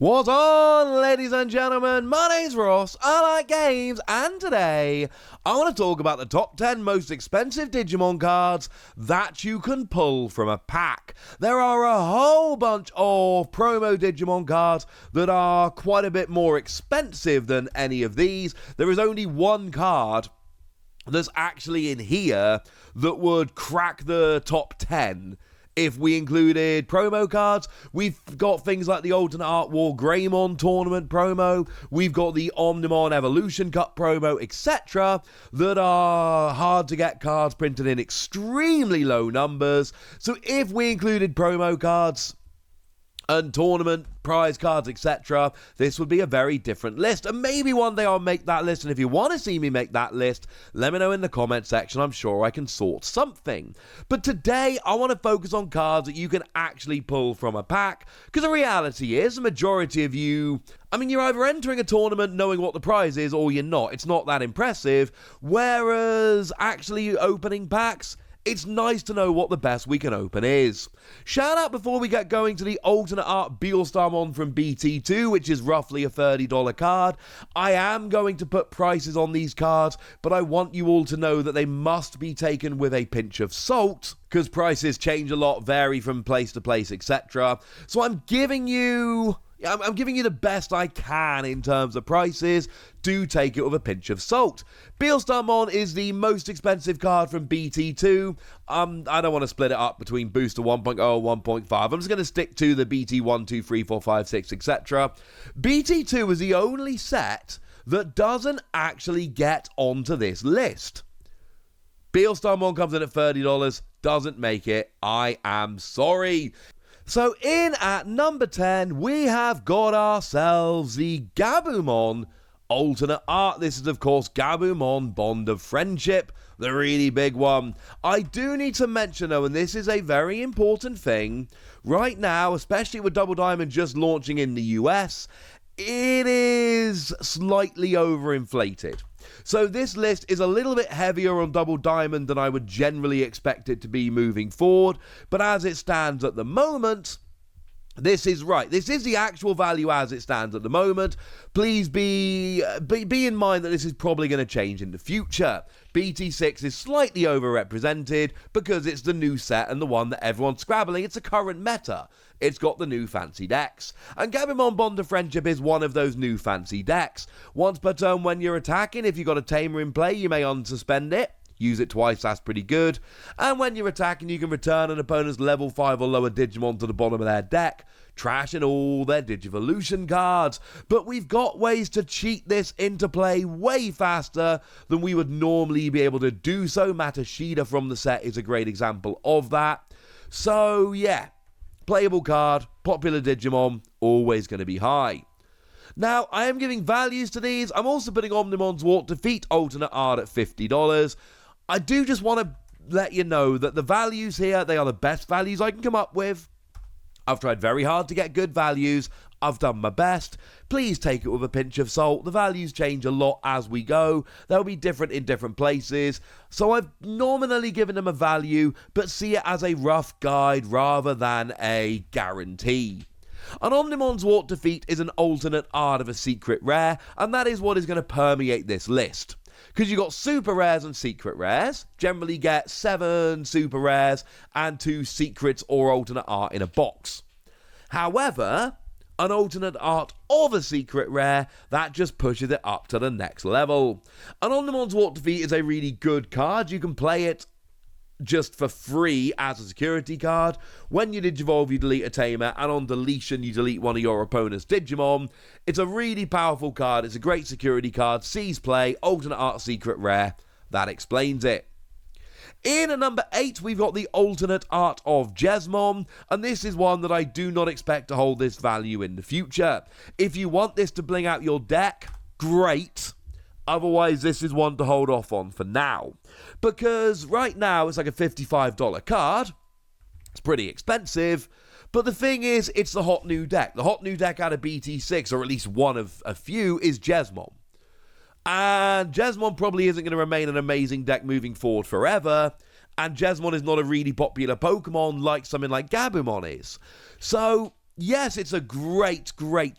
What's on, ladies and gentlemen? My name's Ross, I like games, and today I want to talk about the top 10 most expensive Digimon cards that you can pull from a pack. There are a whole bunch of promo Digimon cards that are quite a bit more expensive than any of these. There is only one card that's actually in here that would crack the top 10 if we included promo cards. We've got things like the Alternate Art War Greymon tournament promo, we've got the Omnimon Evolution Cup promo, etc., that are hard to get cards printed in extremely low numbers. So if we included promo cards and tournament prize cards, etc., this would be a very different list, and maybe one day I'll make that list. And if you want to see me make that list, let me know in the comment section. I'm sure I can sort something. But today I want to focus on cards that you can actually pull from a pack, because the reality is the majority of you, you're either entering a tournament knowing what the prize is or you're not. It's not that impressive, whereas actually opening packs, it's nice to know what the best we can open is. Shout out before we get going to the Alternate Art BEELSTARDON from BT2, which is roughly a $30 card. I am going to put prices on these cards, but I want you all to know that they must be taken with a pinch of salt, because prices change a lot, vary from place to place, etc. So I'm giving you the best I can in terms of prices. Do take it with a pinch of salt. BEELSTARDON is the most expensive card from BT2. I don't want to split it up between Booster 1.0 and 1.5. I'm just going to stick to the BT 1, 2, 3, 4, 5, 6, etc. BT2 is the only set that doesn't actually get onto this list. BEELSTARDON comes in at $30, doesn't make it. I am sorry. So in at number 10, we have got ourselves the Gabumon Alternate Art. This is, of course, Gabumon Bond of Friendship, the really big one. I do need to mention, though, and this is a very important thing, right now, especially with Double Diamond just launching in the US, it is slightly overinflated. So this list is a little bit heavier on Double Diamond than I would generally expect it to be moving forward, but as it stands at the moment, this is right. This is the actual value as it stands at the moment. Please be in mind that this is probably going to change in the future. BT6 is slightly overrepresented because it's the new set and the one that everyone's scrabbling. It's a current meta. It's got the new fancy decks. And Gabumon Bond of Friendship is one of those new fancy decks. Once per turn when you're attacking, if you've got a Tamer in play, you may unsuspend it. Use it twice, that's pretty good. And when you're attacking, you can return an opponent's level 5 or lower Digimon to the bottom of their deck, trashing all their Digivolution cards. But we've got ways to cheat this into play way faster than we would normally be able to do so. Matashida from the set is a great example of that. So yeah, playable card, popular Digimon, always going to be high. Now, I am giving values to these. I'm also putting Omnimon's ZWART Defeat Alternate Art at $50. I do just want to let you know that the values here, they are the best values I can come up with. I've tried very hard to get good values. I've done my best. Please take it with a pinch of salt. The values change a lot as we go. They'll be different in different places. So I've nominally given them a value, but see it as a rough guide rather than a guarantee. An Omnimon's ZWART Defeat is an alternate art of a secret rare, and that is what is going to permeate this list. Because you've got super rares and secret rares. Generally get 7 super rares and 2 secrets or alternate art in a box. However, an alternate art of a secret rare, that just pushes it up to the next level. An Omnimon's ZWART Defeat is a really good card. You can play it just for free as a security card. When you Digivolve, you delete a Tamer, and on deletion, you delete one of your opponent's Digimon. It's a really powerful card. It's a great security card. Sees play, alternate art secret rare. That explains it. In at number 8, we've got the Alternate Art of Jesmon, and this is one that I do not expect to hold this value in the future. If you want this to bling out your deck, great. Otherwise, this is one to hold off on for now. Because right now, it's like a $55 card. It's pretty expensive. But the thing is, it's the hot new deck. The hot new deck out of BT6, or at least one of a few, is Jesmon. And Jesmon probably isn't going to remain an amazing deck moving forward forever. And Jesmon is not a really popular Pokemon like something like Gabumon is. So yes, it's a great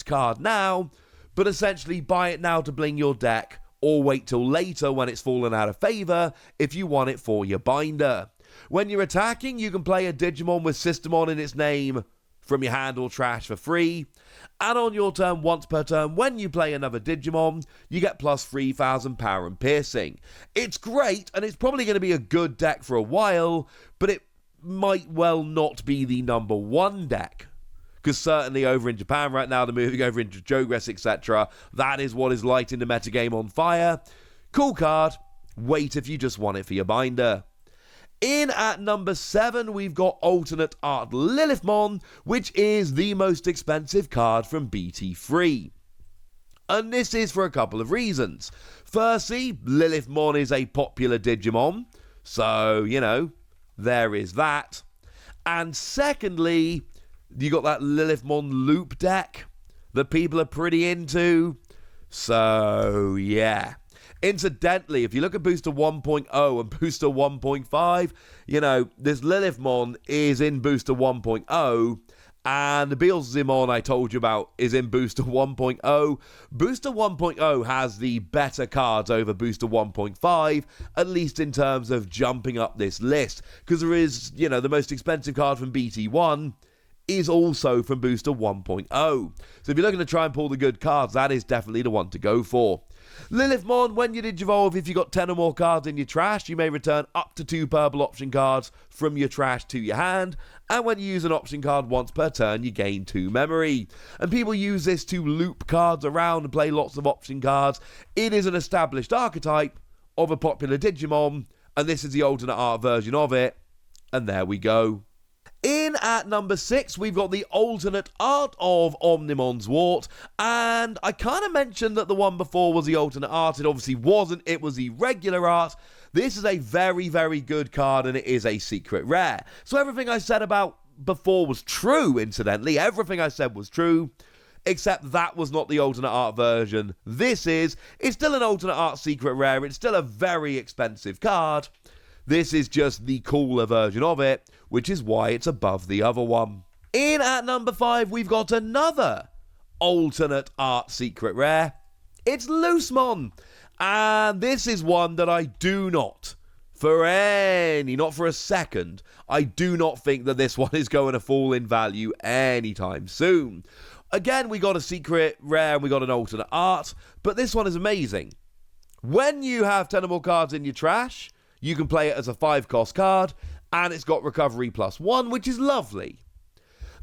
card now, but essentially buy it now to bling your deck, or wait till later when it's fallen out of favour if you want it for your binder. When you're attacking, you can play a Digimon with Systemon in its name from your hand or trash for free, and on your turn, once per turn, when you play another Digimon, you get plus 3,000 power and piercing. It's great, and it's probably going to be a good deck for a while, but it might well not be the number one deck. Because certainly over in Japan right now, they're moving over into Jogress, etc. That is what is lighting the metagame on fire. Cool card. Wait if you just want it for your binder. In at number 7, we've got Alternate Art LILLITBULON, which is the most expensive card from BT3. And this is for a couple of reasons. Firstly, LILLITBULON is a popular Digimon, so, you know, there is that. And secondly, you got that LILLITBULON loop deck that people are pretty into. So, yeah. Incidentally, if you look at Booster 1.0 and Booster 1.5, you know, this LILLITBULON is in Booster 1.0, and the BEELSTARION I told you about is in Booster 1.0. Booster 1.0 has the better cards over Booster 1.5, at least in terms of jumping up this list, because there is, you know, the most expensive card from BT1 is also from Booster 1.0. So if you're looking to try and pull the good cards, that is definitely the one to go for. LILLITBULON, when you Digivolve, if you got 10 or more cards in your trash, you may return up to 2 purple option cards from your trash to your hand, and when you use an option card once per turn, you gain 2 memory. And people use this to loop cards around and play lots of option cards. It is an established archetype of a popular Digimon, and this is the alternate art version of it, and there we go. In at number 6, we've got the alternate art of Omnimon ZWART, and I kind of mentioned that the one before was the alternate art. It obviously wasn't, it was the regular art. This is a very good card, and it is a secret rare. So everything I said about before was true, incidentally. Everything I said was true, except that was not the alternate art version. This is. It's still an alternate art secret rare. It's still a very expensive card. This is just the cooler version of it, which is why it's above the other one. In at number 5, we've got another alternate art secret rare. It's LUCEDUON. And this is one that I do not, not for a second, I do not think that this one is going to fall in value anytime soon. Again, we got a secret rare and we got an alternate art, but this one is amazing. When you have 10 or more cards in your trash, you can play it as a 5-cost card, and it's got recovery +1, which is lovely.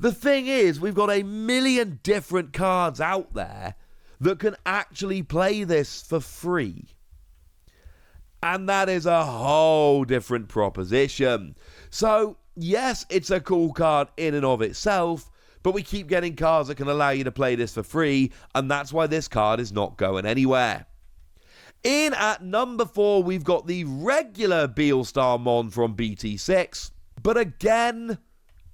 The thing is, we've got a million different cards out there that can actually play this for free. And that is a whole different proposition. So, yes, it's a cool card in and of itself, but we keep getting cards that can allow you to play this for free, and that's why this card is not going anywhere. In at number 4, we've got the regular BEELSTARION from BT6. But again,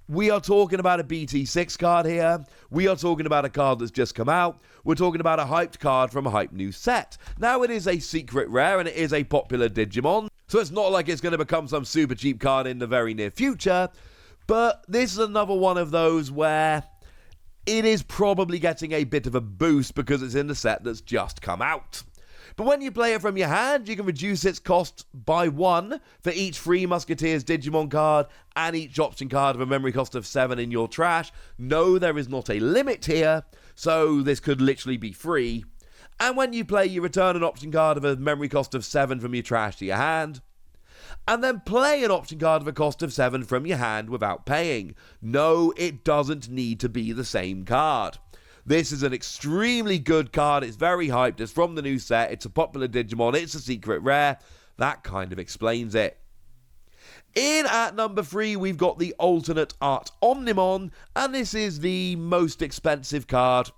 we are talking about a BT6 card here. We are talking about a card that's just come out. We're talking about a hyped card from a hyped new set. Now, it is a secret rare and it is a popular Digimon, so it's not like it's going to become some super cheap card in the very near future. But this is another one of those where it is probably getting a bit of a boost because it's in the set that's just come out. But when you play it from your hand, you can reduce its cost by 1 for each Three Musketeers Digimon card and each option card of a memory cost of 7 in your trash. No, there is not a limit here, so this could literally be free. And when you play, you return an option card of a memory cost of 7 from your trash to your hand, and then play an option card of a cost of 7 from your hand without paying. No, it doesn't need to be the same card. This is an extremely good card. It's very hyped. It's from the new set. It's a popular Digimon. It's a secret rare. That kind of explains it. In at number 3, we've got the alternate art Omnimon, and this is the most expensive card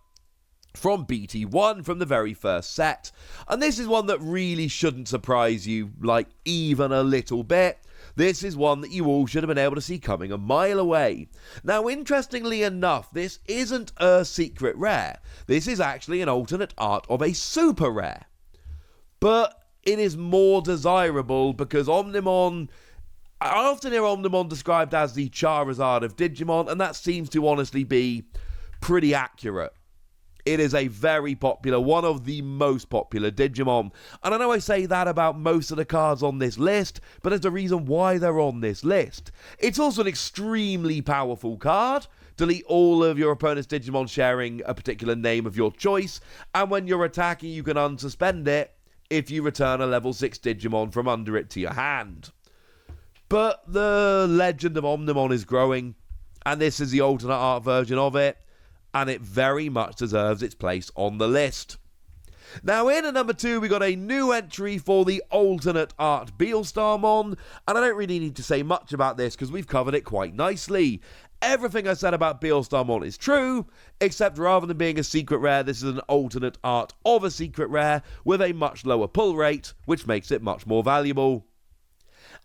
from BT1 from the very first set. And this is one that really shouldn't surprise you, like, even a little bit. This is one that you all should have been able to see coming a mile away. Now, interestingly enough, this isn't a secret rare. This is actually an alternate art of a super rare. But it is more desirable because Omnimon... I often hear Omnimon described as the Charizard of Digimon, and that seems to honestly be pretty accurate. It is a very popular, one of the most popular Digimon. And I know I say that about most of the cards on this list, but there's a reason why they're on this list. It's also an extremely powerful card. Delete all of your opponent's Digimon sharing a particular name of your choice, and when you're attacking, you can unsuspend it if you return a level 6 Digimon from under it to your hand. But the legend of Omnimon is growing, and this is the alternate art version of it, and it very much deserves its place on the list. Now, in at number 2, we got a new entry for the alternate art BEELSTARMon, and I don't really need to say much about this because we've covered it quite nicely. Everything I said about BEELSTARMon is true, except rather than being a secret rare, this is an alternate art of a secret rare with a much lower pull rate, which makes it much more valuable.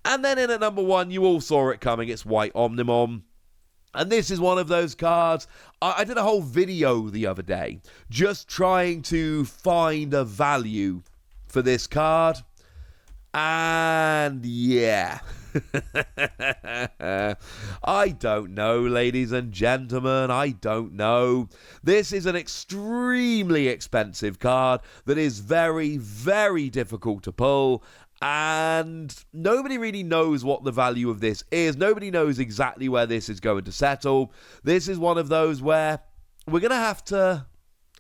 And then in at number 1, you all saw it coming, it's White Omnimon. And this is one of those cards. I did a whole video the other day just trying to find a value for this card. And yeah. I don't know, ladies and gentlemen. I don't know. This is an extremely expensive card that is very, very difficult to pull. And nobody really knows what the value of this is. Nobody knows exactly where this is going to settle. This is one of those where we're going to have to,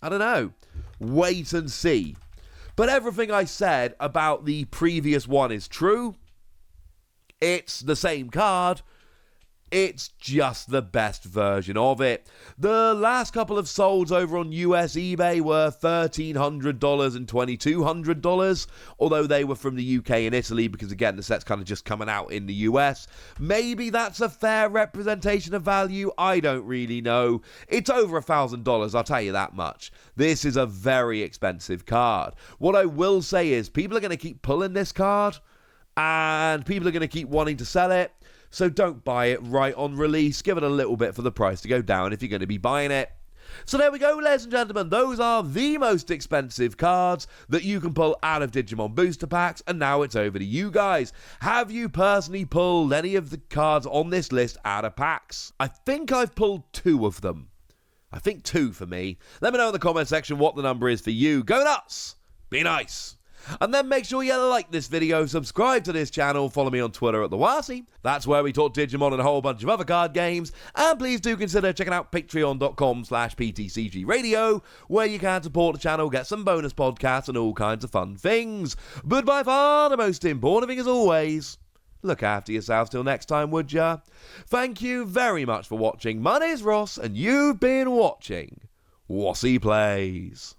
I don't know, wait and see. But everything I said about the previous one is true. It's the same card. It's just the best version of it. The last couple of solds over on US eBay were $1,300 and $2,200, although they were from the UK and Italy because, again, the set's kind of just coming out in the US. Maybe that's a fair representation of value. I don't really know. It's over $1,000, I'll tell you that much. This is a very expensive card. What I will say is people are going to keep pulling this card, and people are going to keep wanting to sell it. So don't buy it right on release. Give it a little bit for the price to go down if you're going to be buying it. So there we go, ladies and gentlemen. Those are the most expensive cards that you can pull out of Digimon booster packs. And now it's over to you guys. Have you personally pulled any of the cards on this list out of packs? I think I've pulled 2 of them. I think 2 for me. Let me know in the comment section what the number is for you. Go nuts! Be nice! And then make sure you like this video, subscribe to this channel, follow me on Twitter at TheWarsy. That's where we talk Digimon and a whole bunch of other card games. And please do consider checking out patreon.com/PTCGradio, where you can support the channel, get some bonus podcasts and all kinds of fun things. But by far the most important thing, as always, look after yourselves till next time, would ya? Thank you very much for watching. My name's Ross, and you've been watching Wassy Plays.